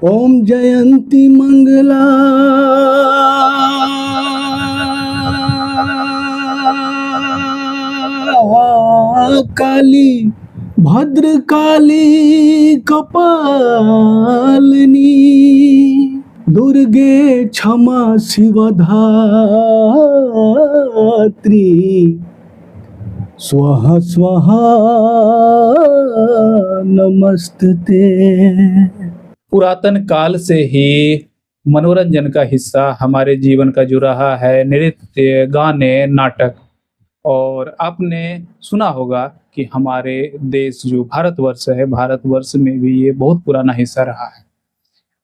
ओम जयंती मंगला काली भद्रकाली कपालिनी दुर्गे क्षमा शिवधात्री स्वाहा स्वाहा नमस्ते। पुरातन काल से ही मनोरंजन का हिस्सा हमारे जीवन का जो रहा है, नृत्य, गाने, नाटक। और आपने सुना होगा कि हमारे देश जो भारतवर्ष है, भारतवर्ष में भी ये बहुत पुराना हिस्सा रहा है।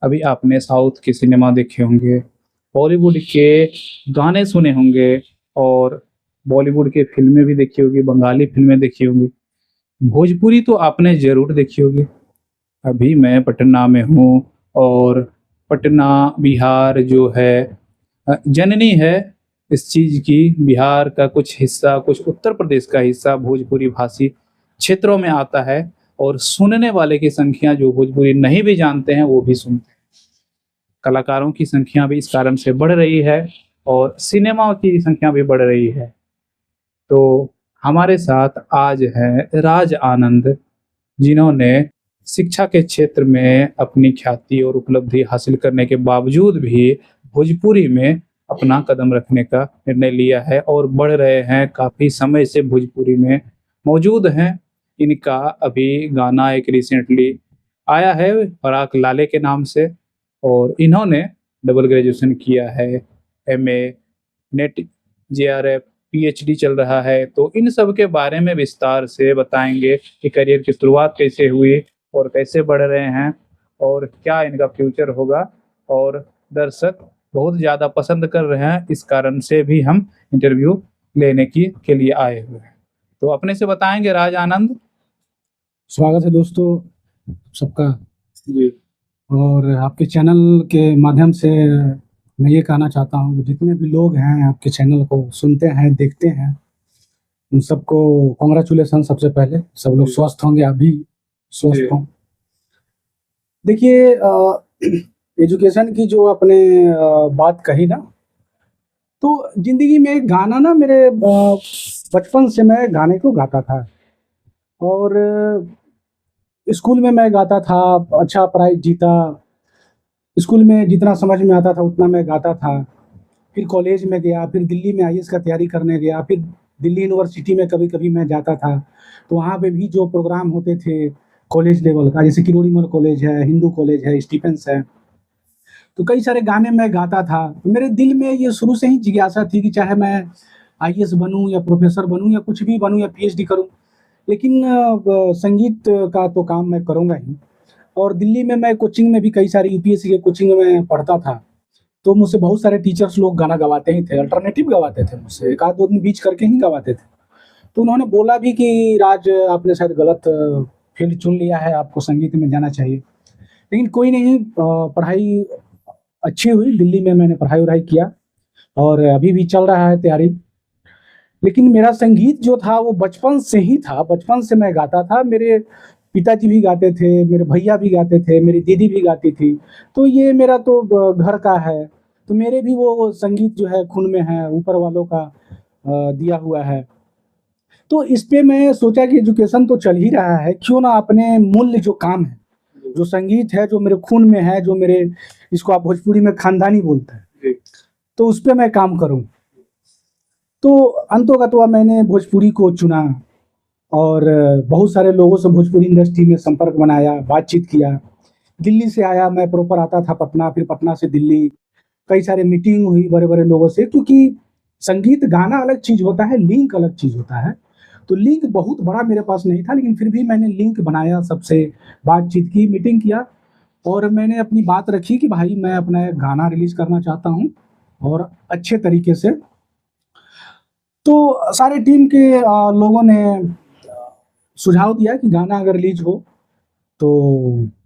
अभी आपने साउथ के सिनेमा देखे होंगे, बॉलीवुड के गाने सुने होंगे और बॉलीवुड के फिल्में भी देखी होगी, बंगाली फिल्में देखी होंगी, भोजपुरी तो आपने ज़रूर देखी होगी। अभी मैं पटना में हूँ और पटना बिहार जो है जननी है इस चीज़ की। बिहार का कुछ हिस्सा, कुछ उत्तर प्रदेश का हिस्सा भोजपुरी भाषी क्षेत्रों में आता है और सुनने वाले की संख्या जो भोजपुरी नहीं भी जानते हैं वो भी सुनते हैं। कलाकारों की संख्या भी इस कारण से बढ़ रही है और सिनेमा की संख्या भी बढ़ रही है। तो हमारे साथ आज हैं राज आनंद, जिन्होंने शिक्षा के क्षेत्र में अपनी ख्याति और उपलब्धि हासिल करने के बावजूद भी भोजपुरी में अपना कदम रखने का निर्णय लिया है और बढ़ रहे हैं। काफ़ी समय से भोजपुरी में मौजूद हैं। इनका अभी गाना एक रिसेंटली आया है पराग लाले के नाम से, और इन्होंने डबल ग्रेजुएशन किया है, एमए, नेट, जेआरएफ, पीएचडी चल रहा है। तो इन सब के बारे में विस्तार से बताएंगे कि करियर की शुरुआत कैसे हुई और कैसे बढ़ रहे हैं और क्या इनका फ्यूचर होगा। और दर्शक बहुत ज़्यादा पसंद कर रहे हैं, इस कारण से भी हम इंटरव्यू लेने के लिए आए हुए हैं। तो अपने से बताएंगे राज आनंद। स्वागत है दोस्तों सबका जी और आपके चैनल के माध्यम से मैं ये कहना चाहता हूँ कि जितने भी लोग हैं आपके चैनल को सुनते हैं, देखते हैं, उन सबको कॉन्ग्रेचुलेसन। सबसे पहले सब लोग स्वस्थ होंगे, आप भी स्वस्थ हों। देखिए एजुकेशन की जो आपने बात कही ना, तो जिंदगी में गाना ना मेरे बचपन से मैं गाने को गाता था और स्कूल में मैं गाता था, अच्छा प्राइज जीता। स्कूल में जितना समझ में आता था उतना मैं गाता था। फिर कॉलेज में गया, फिर दिल्ली में आईएएस का तैयारी करने गया, फिर दिल्ली यूनिवर्सिटी में कभी कभी मैं जाता था। तो वहाँ पे भी जो प्रोग्राम होते थे कॉलेज लेवल का, जैसे किरोड़ीमल कॉलेज है, हिंदू कॉलेज है, स्टीफेंस है, तो कई सारे गाने मैं गाता था। तो मेरे दिल में ये शुरू से ही जिज्ञासा थी कि चाहे मैं आईएएस बनूं या प्रोफेसर बनूं या कुछ भी बनूं या पीएचडी करूं, लेकिन संगीत का तो काम मैं करूंगा ही। और दिल्ली में मैं कोचिंग में भी कई सारी यूपीएससी के कोचिंग में पढ़ता था, तो मुझसे बहुत सारे टीचर्स लोग गाना गवाते ही थे, अल्टरनेटिव गवाते थे, मुझसे एक आध दो दिन बीच करके ही गवाते थे। तो उन्होंने बोला भी कि राज आपने शायद गलत फील्ड चुन लिया है, आपको संगीत में जाना चाहिए। लेकिन कोई नहीं, पढ़ाई अच्छी हुई, दिल्ली में मैंने पढ़ाई वढ़ाई किया और अभी भी चल रहा है तैयारी। लेकिन मेरा संगीत जो था वो बचपन से ही था, बचपन से मैं गाता था। मेरे पिताजी भी गाते थे, मेरे भैया भी गाते थे, मेरी दीदी भी गाती थी। तो ये मेरा तो घर का है, तो मेरे भी वो संगीत जो है खून में है, ऊपर वालों का दिया हुआ है। तो इस पे मैं सोचा कि एजुकेशन तो चल ही रहा है, क्यों ना अपने मूल्य जो काम है, जो संगीत है, जो मेरे खून में है, जो मेरे, इसको आप भोजपुरी में खानदानी बोलते हैं, तो उस पर मैं काम करूं। तो अंतोगत्वा मैंने भोजपुरी को चुना और बहुत सारे लोगों से भोजपुरी इंडस्ट्री में संपर्क बनाया, बातचीत किया। दिल्ली से आया, मैं प्रॉपर आता था पटना, फिर पटना से दिल्ली, कई सारे मीटिंग हुई बड़े बड़े लोगों से, क्योंकि संगीत गाना अलग चीज़ होता है, लिंक अलग चीज़ होता है। तो लिंक बहुत बड़ा मेरे पास नहीं था, लेकिन फिर भी मैंने लिंक बनाया, सबसे बातचीत की, मीटिंग किया और मैंने अपनी बात रखी कि भाई मैं अपना एक गाना रिलीज करना चाहता हूँ और अच्छे तरीके से। तो सारे टीम के लोगों ने सुझाव दिया कि गाना अगर रिलीज हो तो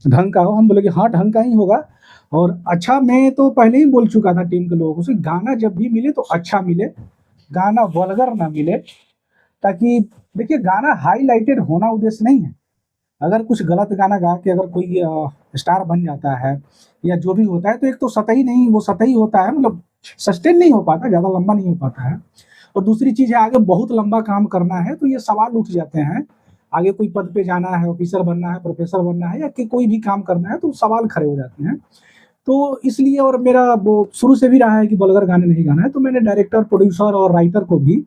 ढंग का हो। हम बोले कि हाँ ढंग का ही होगा और अच्छा। मैं तो पहले ही बोल चुका था टीम के लोगों से, गाना जब भी मिले तो अच्छा मिले, गाना वल्गर ना मिले, ताकि देखिए गाना हाईलाइटेड होना उद्देश्य नहीं है। अगर कुछ गलत गाना गा के अगर कोई स्टार बन जाता है या जो भी होता है, तो एक तो सतही नहीं, वो सतही होता है, मतलब सस्टेन नहीं हो पाता, ज़्यादा लंबा नहीं हो पाता है। और दूसरी चीज़ है, आगे बहुत लंबा काम करना है तो ये सवाल उठ जाते हैं, आगे कोई पद पे जाना है, ऑफिसर बनना है, प्रोफेसर बनना है, या कि कोई भी काम करना है, तो सवाल खड़े हो जाते हैं। तो इसलिए, और मेरा वो शुरू से भी रहा है कि वल्गर गाने नहीं गाना है, तो मैंने डायरेक्टर, प्रोड्यूसर और राइटर को भी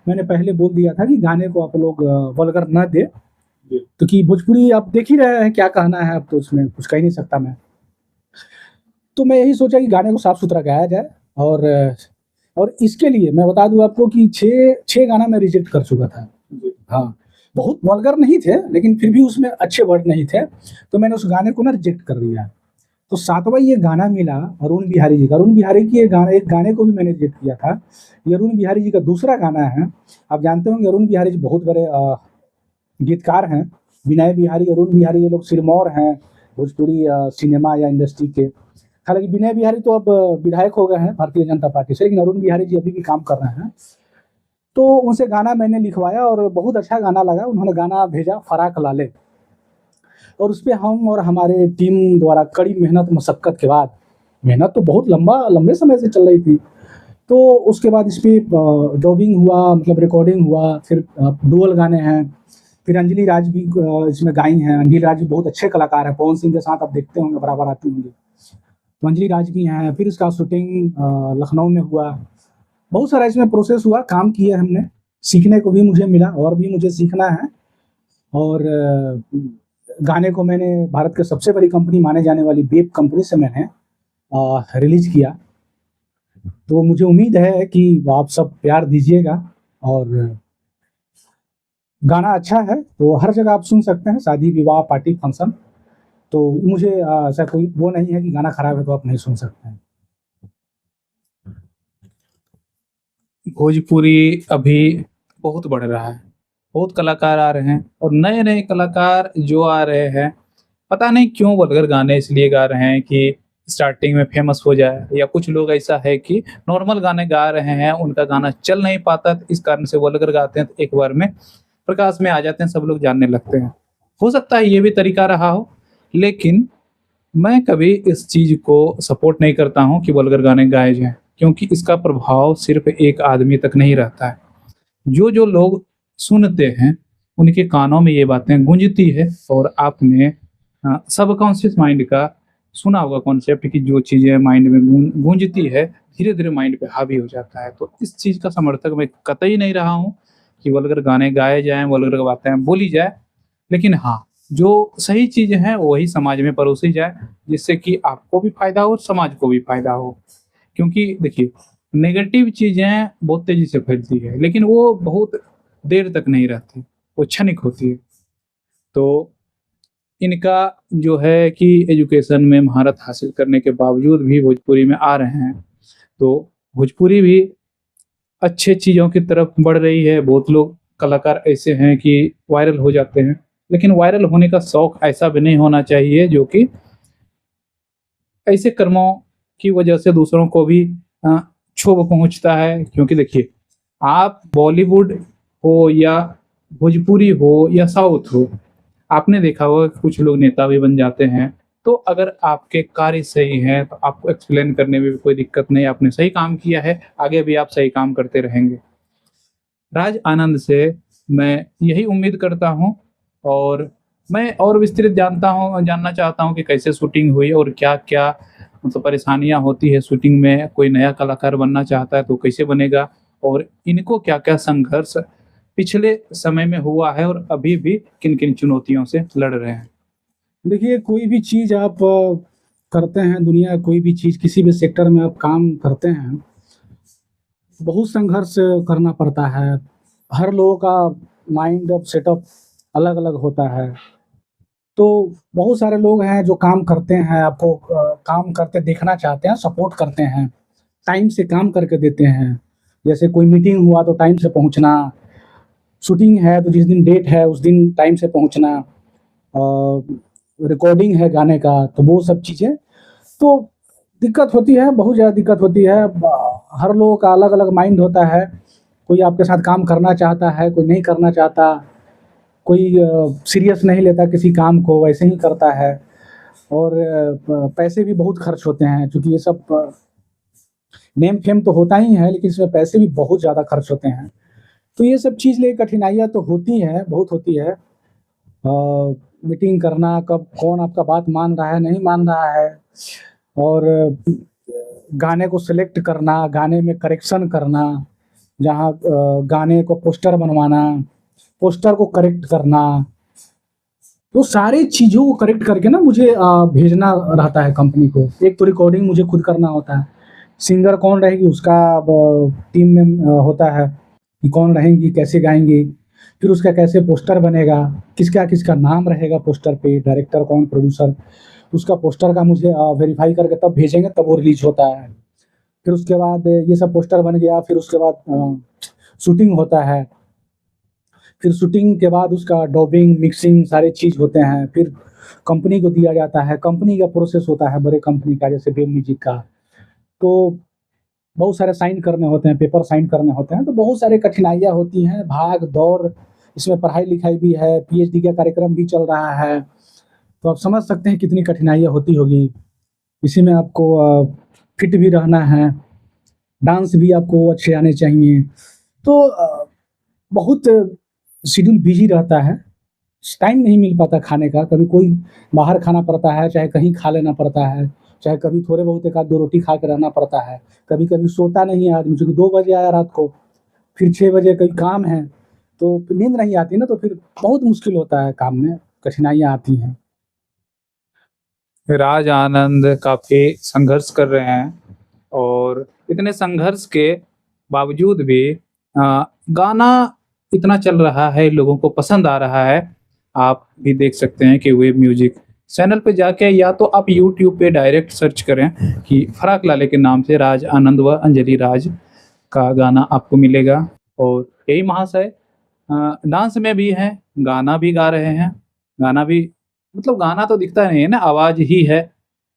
मैंने पहले बोल दिया था कि गाने को आप लोग वल्गर न दें, क्योंकि भोजपुरी आप देख ही रहे हैं क्या कहना है, अब तो उसमें कुछ कह ही नहीं सकता मैं। तो मैं यही सोचा कि गाने को साफ-सुथरा गाया जाए, और इसके लिए मैं बता दूँ आपको कि 6 गाना मैं रिजेक्ट कर चुका था। हाँ, बहुत वल्गर नहीं थे, लेकिन फिर भी उसमें अच्छे वर्ड नहीं थे, तो मैंने उस गाने को ना रिजेक्ट कर दिया। तो 7वां ये गाना मिला अरुण बिहारी जी का। अरुण बिहारी की एक गाने को भी मैंने रिजेक्ट किया था। ये अरुण बिहारी जी का दूसरा गाना है। आप जानते होंगे अरुण बिहारी जी बहुत बड़े गीतकार हैं। विनय बिहारी, अरुण बिहारी, ये लोग सिरमौर हैं भोजपुरी सिनेमा या इंडस्ट्री के। हालाँकि विनय बिहारी तो अब विधायक हो गए हैं भारतीय जनता पार्टी से, लेकिन अरुण बिहारी जी अभी भी काम कर रहे हैं। तो उनसे गाना मैंने लिखवाया और बहुत अच्छा गाना लगा। उन्होंने गाना भेजा फराक लाले, और उसपे हम और हमारे टीम द्वारा कड़ी मेहनत मशक्कत के बाद, मेहनत तो बहुत लंबे समय से चल रही थी, तो उसके बाद इसपे डबिंग हुआ, मतलब रिकॉर्डिंग हुआ, फिर डुअल गाने हैं, फिर अंजलि राज भी इसमें गाई हैं। अंजलि राज भी बहुत अच्छे कलाकार हैं, पवन सिंह के साथ आप देखते होंगे बराबर आती होंगी, तो अंजलि राज भी हैं। फिर इसका शूटिंग लखनऊ में हुआ। बहुत सारा इसमें प्रोसेस हुआ, काम किए हमने, सीखने को भी मुझे मिला और भी मुझे सीखना है। और गाने को मैंने भारत की सबसे बड़ी कंपनी माने जाने वाली वेब कंपनी से मैंने रिलीज़ किया। तो मुझे उम्मीद है कि आप सब प्यार दीजिएगा, और गाना अच्छा है तो हर जगह आप सुन सकते हैं, शादी, विवाह, पार्टी, फंक्शन। तो मुझे ऐसा कोई वो नहीं है कि गाना खराब है तो आप नहीं सुन सकते हैं। भोजपुरी अभी बहुत बढ़ रहा है, बहुत कलाकार आ रहे हैं और नए-नए कलाकार जो आ रहे हैं, पता नहीं क्यों वल्गर गाने इसलिए गा रहे हैं कि स्टार्टिंग में फेमस हो जाए, या कुछ लोग ऐसा है कि नॉर्मल गाने गा रहे हैं, उनका गाना चल नहीं पाता, तो इस कारण से वल्गर गाते हैं, तो एक बार में प्रकाश में आ जाते हैं, सब लोग जानने लगते हैं। हो सकता है ये भी तरीका रहा हो, लेकिन मैं कभी इस चीज़ को सपोर्ट नहीं करता हूँ कि वल्गर गाने गाए जाएँ, क्योंकि इसका प्रभाव सिर्फ़ एक आदमी तक नहीं रहता है। जो लोग सुनते हैं, उनके कानों में ये बातें गूंजती है, और आपने सबकॉन्शियस माइंड का सुना होगा कॉन्सेप्ट कि जो चीज़ें माइंड में गूंजती है, धीरे-धीरे माइंड पे हावी हो जाता है। तो इस चीज़ का समर्थक मैं कतई नहीं रहा हूँ कि वल्गर गाने गाए जाएँ, वल्गर बातें बोली जाए। लेकिन हाँ, जो सही चीज़ें हैं वही समाज में परोसी जाए, जिससे कि आपको भी फ़ायदा हो, समाज को भी फ़ायदा हो। क्योंकि देखिए, नेगेटिव चीज़ें बहुत तेज़ी से फैलती है, लेकिन वो बहुत देर तक नहीं रहती, वो क्षणिक होती है। तो इनका जो है कि एजुकेशन में महारत हासिल करने के बावजूद भी भोजपुरी में आ रहे हैं, तो भोजपुरी भी अच्छे चीज़ों की तरफ बढ़ रही है। बहुत लोग कलाकार ऐसे हैं कि वायरल हो जाते हैं, लेकिन वायरल होने का शौक ऐसा भी नहीं होना चाहिए जो कि ऐसे कर्मों की वजह से दूसरों को भी क्षोभ पहुँचता है। क्योंकि देखिए, आप बॉलीवुड हो या भोजपुरी हो या साउथ हो, आपने देखा होगा कि कुछ लोग नेता भी बन जाते हैं। तो अगर आपके कार्य सही हैं, तो आपको एक्सप्लेन करने में भी कोई दिक्कत नहीं, आपने सही काम किया है, आगे भी आप सही काम करते रहेंगे। राज आनंद से मैं यही उम्मीद करता हूँ, और मैं और विस्तृत जानना चाहता हूँ कि कैसे शूटिंग हुई और क्या-क्या मतलब परेशानियाँ होती है शूटिंग में। कोई नया कलाकार बनना चाहता है तो कैसे बनेगा, और इनको क्या-क्या संघर्ष पिछले समय में हुआ है और अभी भी किन-किन चुनौतियों से लड़ रहे हैं। देखिए, कोई भी चीज़ आप करते हैं, दुनिया कोई भी चीज़ किसी भी सेक्टर में आप काम करते हैं, बहुत संघर्ष करना पड़ता है। हर लोगों का माइंड ऑफ सेटअप अलग-अलग होता है। तो बहुत सारे लोग हैं जो काम करते हैं, आपको काम करते देखना चाहते हैं, सपोर्ट करते हैं, टाइम से काम करके देते हैं। जैसे कोई मीटिंग हुआ तो टाइम से पहुँचना, शूटिंग है तो जिस दिन डेट है उस दिन टाइम से पहुँचना, रिकॉर्डिंग है गाने का, तो वो सब चीज़ें तो दिक्कत होती है, बहुत ज़्यादा दिक्कत होती है। हर लोगों का अलग-अलग माइंड होता है, कोई आपके साथ काम करना चाहता है, कोई नहीं करना चाहता, कोई सीरियस नहीं लेता किसी काम को, वैसे ही करता है। और पैसे भी बहुत खर्च होते हैं, क्योंकि ये सब नेम फेम तो होता ही है, लेकिन इसमें पैसे भी बहुत ज़्यादा खर्च होते हैं। तो ये सब चीज़ ले कठिनाइयाँ तो होती हैं, बहुत होती है। मीटिंग करना, कब कौन आपका बात मान रहा है, नहीं मान रहा है, और गाने को सिलेक्ट करना, गाने में करेक्शन करना, जहाँ गाने को पोस्टर बनवाना, पोस्टर को करेक्ट करना, तो सारी चीज़ों को करेक्ट करके ना मुझे भेजना रहता है कंपनी को। एक तो रिकॉर्डिंग मुझे खुद करना होता है, सिंगर कौन रहेगी उसका टीम में होता है कि कौन रहेंगी, कैसे गाएंगी, फिर उसका कैसे पोस्टर बनेगा, किसका किसका नाम रहेगा पोस्टर पे, डायरेक्टर कौन, प्रोड्यूसर, उसका पोस्टर का मुझे वेरीफाई करके तब भेजेंगे, तब वो रिलीज होता है। फिर उसके बाद ये सब पोस्टर बन गया, फिर उसके बाद शूटिंग होता है, फिर शूटिंग के बाद उसका डबिंग, मिक्सिंग सारे चीज़ होते हैं, फिर कंपनी को दिया जाता है, कंपनी का प्रोसेस होता है, बड़े कंपनी का जैसे वेब म्यूजिक का, तो बहुत सारे साइन करने होते हैं, पेपर साइन करने होते हैं, तो बहुत सारी कठिनाइयाँ होती हैं, भाग दौड़, इसमें पढ़ाई लिखाई भी है, पीएचडी का कार्यक्रम भी चल रहा है, तो आप समझ सकते हैं कितनी कठिनाइयाँ होती होगी। इसी में आपको फिट भी रहना है, डांस भी आपको अच्छे आने चाहिए, तो बहुत शेड्यूल बिजी रहता है, टाइम नहीं मिल पाता खाने का, कभी कोई बाहर खाना पड़ता है, चाहे कहीं खा लेना पड़ता है, चाहे कभी थोड़े बहुत एक आध 2 रोटी खा के रहना पड़ता है, कभी-कभी सोता नहीं है आदमी, चूँकि 2 बजे आया रात को, फिर 6 बजे कहीं काम है, तो नींद नहीं आती ना, तो फिर बहुत मुश्किल होता है काम में, कठिनाइयाँ आती हैं। राज आनंद काफ़ी संघर्ष कर रहे हैं और इतने संघर्ष के बावजूद भी गाना इतना चल रहा है, लोगों को पसंद आ रहा है। आप भी देख सकते हैं कि वेब म्यूजिक चैनल पे जाके या तो आप यूट्यूब पे डायरेक्ट सर्च करें कि फराक लाले के नाम से राज आनंद व अंजलि राज का गाना आपको मिलेगा। और यही महाशय डांस में भी हैं, गाना भी गा रहे हैं, गाना भी मतलब गाना तो दिखता नहीं है ना, आवाज़ ही है,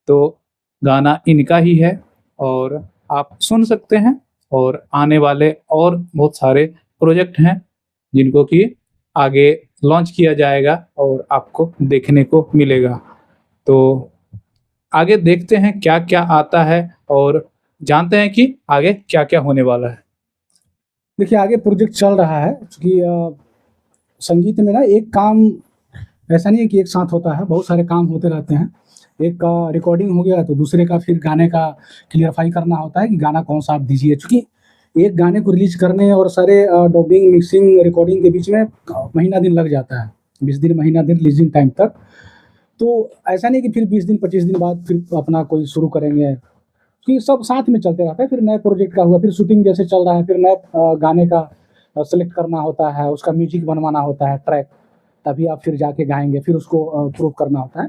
तो गाना इनका ही है और आप सुन सकते हैं। और आने वाले और बहुत सारे प्रोजेक्ट हैं जिनको कि आगे लॉन्च किया जाएगा और आपको देखने को मिलेगा। तो आगे देखते हैं क्या-क्या आता है और जानते हैं कि आगे क्या-क्या होने वाला है। देखिए आगे प्रोजेक्ट चल रहा है, क्योंकि संगीत में ना एक काम ऐसा नहीं है कि एक साथ होता है, बहुत सारे काम होते रहते हैं। एक का रिकॉर्डिंग हो गया तो दूसरे का फिर गाने का क्लियरफाई करना होता है कि गाना कौन-सा आप दीजिए, चूँकि एक गाने को रिलीज़ करने और सारे डबिंग, मिक्सिंग, रिकॉर्डिंग के बीच में महीना दिन लग जाता है, 20 दिन, महीना दिन रिलीज़िंग टाइम तक। तो ऐसा नहीं कि फिर 20 दिन, 25 दिन बाद फिर अपना कोई शुरू करेंगे, कि सब साथ में चलते रहता है। फिर नए प्रोजेक्ट का हुआ, फिर शूटिंग जैसे चल रहा है, फिर नए गाने का सेलेक्ट करना होता है, उसका म्यूजिक बनवाना होता है, ट्रैक, तभी आप फिर जाके गाएँगे, फिर उसको प्रूव करना होता है।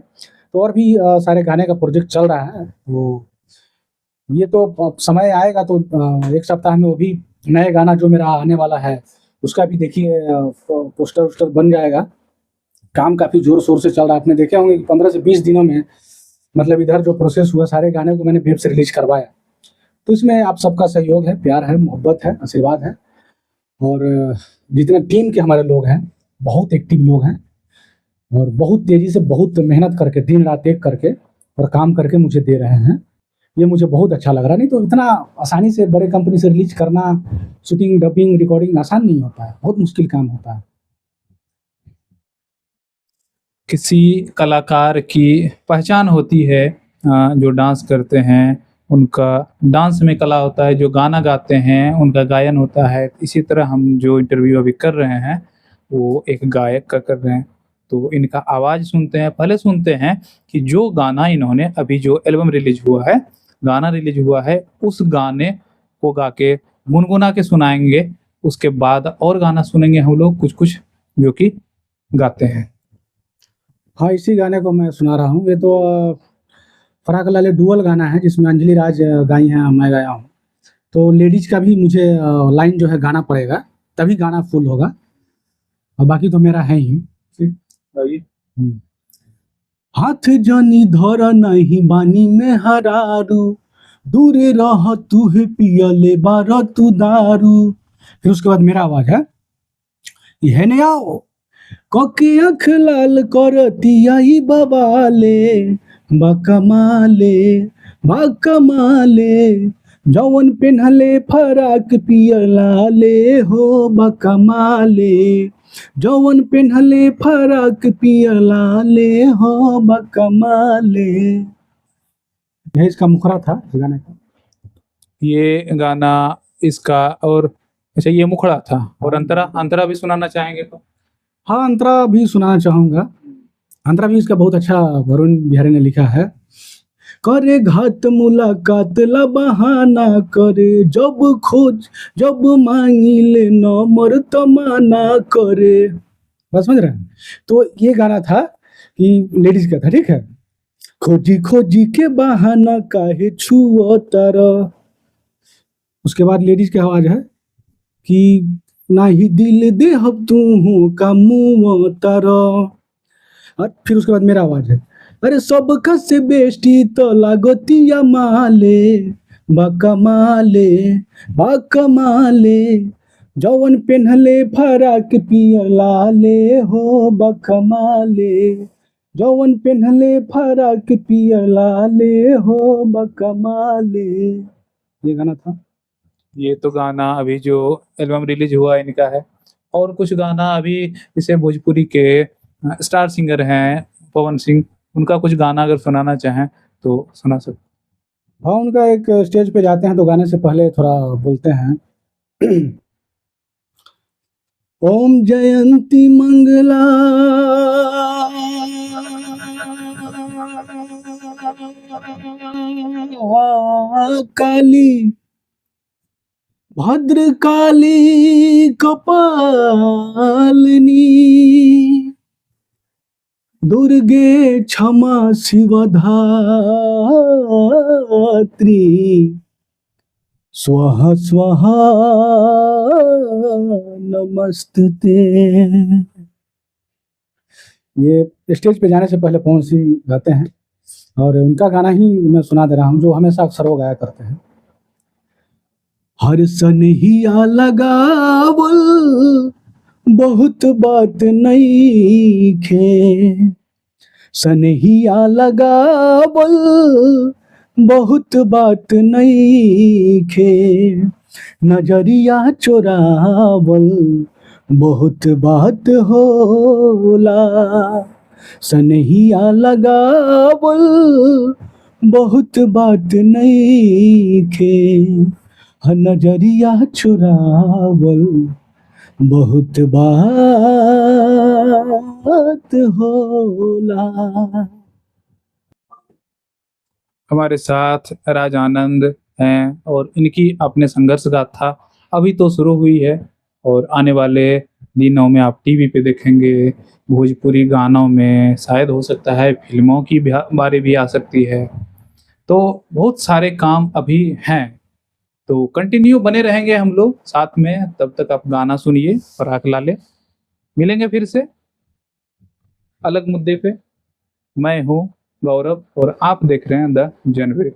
तो और भी सारे गाने का प्रोजेक्ट चल रहा है, वो ये तो अब समय आएगा तो 1 सप्ताह में वो भी नए गाना जो मेरा आने वाला है, उसका भी देखिए पोस्टर-वोस्टर बन जाएगा। काम काफ़ी ज़ोर-शोर से चल रहा है, आपने देखे होंगे कि 15 से 20 दिनों में मतलब इधर जो प्रोसेस हुआ, सारे गाने को मैंने वेब से रिलीज़ करवाया। तो इसमें आप सबका सहयोग है, प्यार है, मोहब्बत है, आशीर्वाद है, और जितने टीम के हमारे लोग हैं, बहुत एक्टिव लोग हैं और बहुत तेज़ी से, बहुत मेहनत करके, दिन-रात एक करके और काम करके मुझे दे रहे हैं। ये मुझे बहुत अच्छा लग रहा है, नहीं तो इतना आसानी से बड़े कंपनी से रिलीज़ करना, शूटिंग, डबिंग, रिकॉर्डिंग आसान नहीं होता है, बहुत मुश्किल काम होता है। किसी कलाकार की पहचान होती है, जो डांस करते हैं, उनका डांस में कला होता है, जो गाना गाते हैं, उनका गायन होता है। इसी तरह हम जो इंटरव्यू अभी कर रहे हैं, वो एक गायक का कर रहे हैं। तो इनका आवाज़ सुनते हैं, पहले सुनते हैं कि जो गाना इन्होंने अभी जो एल्बम रिलीज़ हुआ है, गाना रिलीज़ हुआ है, उस गाने को गा के, गुनगुना के सुनाएँगे। उसके बाद और गाना सुनेंगे हम लोग कुछ-कुछ जो कि गाते हैं। हाँ, इसी गाने को मैं सुना रहा हूँ। ये तो फराक लाले डुअल गाना है, जिसमें अंजलि राज गाई हैं, मैं गाया हूँ। तो लेडीज़ का भी मुझे लाइन जो है गाना पड़ेगा, तभी गाना फुल होगा, और बाकी तो मेरा है ही। ठीक। हुँ। हाथ जानी धर नहीं बानी में हरारू, दूरे रह तूहे पियले बार तू दारू। फिर उसके बाद मेरा आवाज़ है, ये ने आओ कके आँख लाल करतिया ई बवाले, बकमाले बकमाले जौवन पेन्हले फराक पियर लाले हो बकमाले जौवन पेन्हले फराक पियर लाले हो बकमाले। यही इसका मुखड़ा था इस गाने का। ये गाना इसका और अच्छा ये मुखड़ा था और अंतरा अंतरा भी सुनाना चाहेंगे तो? हाँ, अंतरा भी सुनाना चाहूँगा। अंतरा भी इसका बहुत अच्छा वरुण बिहारी ने लिखा है। करे घात मुलाकात ला बहाना करे जब खोज जब मांगी ले नंबर तो माना करे। बस समझ रहे हैं? तो ये गाना था कि लेडीज का था, ठीक है। खोजी खोजी के बहाना काहे छुओ तारा। उसके बाद लेडीज की आवाज है कि ना ही दिल दे हब तू हूँ का मुँह तारा। और फिर उसके बाद मेरा आवाज है, अरे सबका से बेस्टी तो लागतिया माले बकमाले बकमाले जौवन पेन्हले फराक पियर लाले हो बकमाले जौवन पेन्हले फराक पियर लाले हो बकमाले। ये गाना था। ये तो गाना अभी जो एल्बम रिलीज हुआ है इनका है। और कुछ गाना अभी जैसे भोजपुरी के स्टार सिंगर हैं पवन सिंह, उनका कुछ गाना अगर सुनाना चाहें तो सुना सकते। हाँ, उनका एक स्टेज पे जाते हैं तो गाने से पहले थोड़ा बोलते हैं। ओम जयंती मंगला काली भद्रकाली कपालिनी दुर्गे क्षमा शिवधात्री स्वाहा स्वाहा नमस्ते। ये स्टेज पे जाने से पहले पवन सिंह गाते हैं और उनका गाना ही मैं सुना दे रहा हूँ जो हमेशा अक्सर वो गाया करते हैं। हर सनहिया लगावल बहुत बात नहीं खे सनहिया लगावल बहुत बात नहीं खे नजरिया चोरावल बहुत बात होला सनहिया लगावल बहुत बात नहीं खे नजरिया चुरावल बहुत बात होला। हमारे साथ राज आनंद हैं और इनकी अपने संघर्ष गाथा अभी तो शुरू हुई है और आने वाले दिनों में आप टीवी पे देखेंगे, भोजपुरी गानों में शायद हो सकता है फिल्मों की बारी भी आ सकती है। तो बहुत सारे काम अभी हैं, तो कंटिन्यू बने रहेंगे हम लोग साथ में। तब तक आप गाना सुनिए और आँख ला ले। मिलेंगे फिर से अलग मुद्दे पे। मैं हूँ गौरव और आप देख रहे हैं द जनवरी।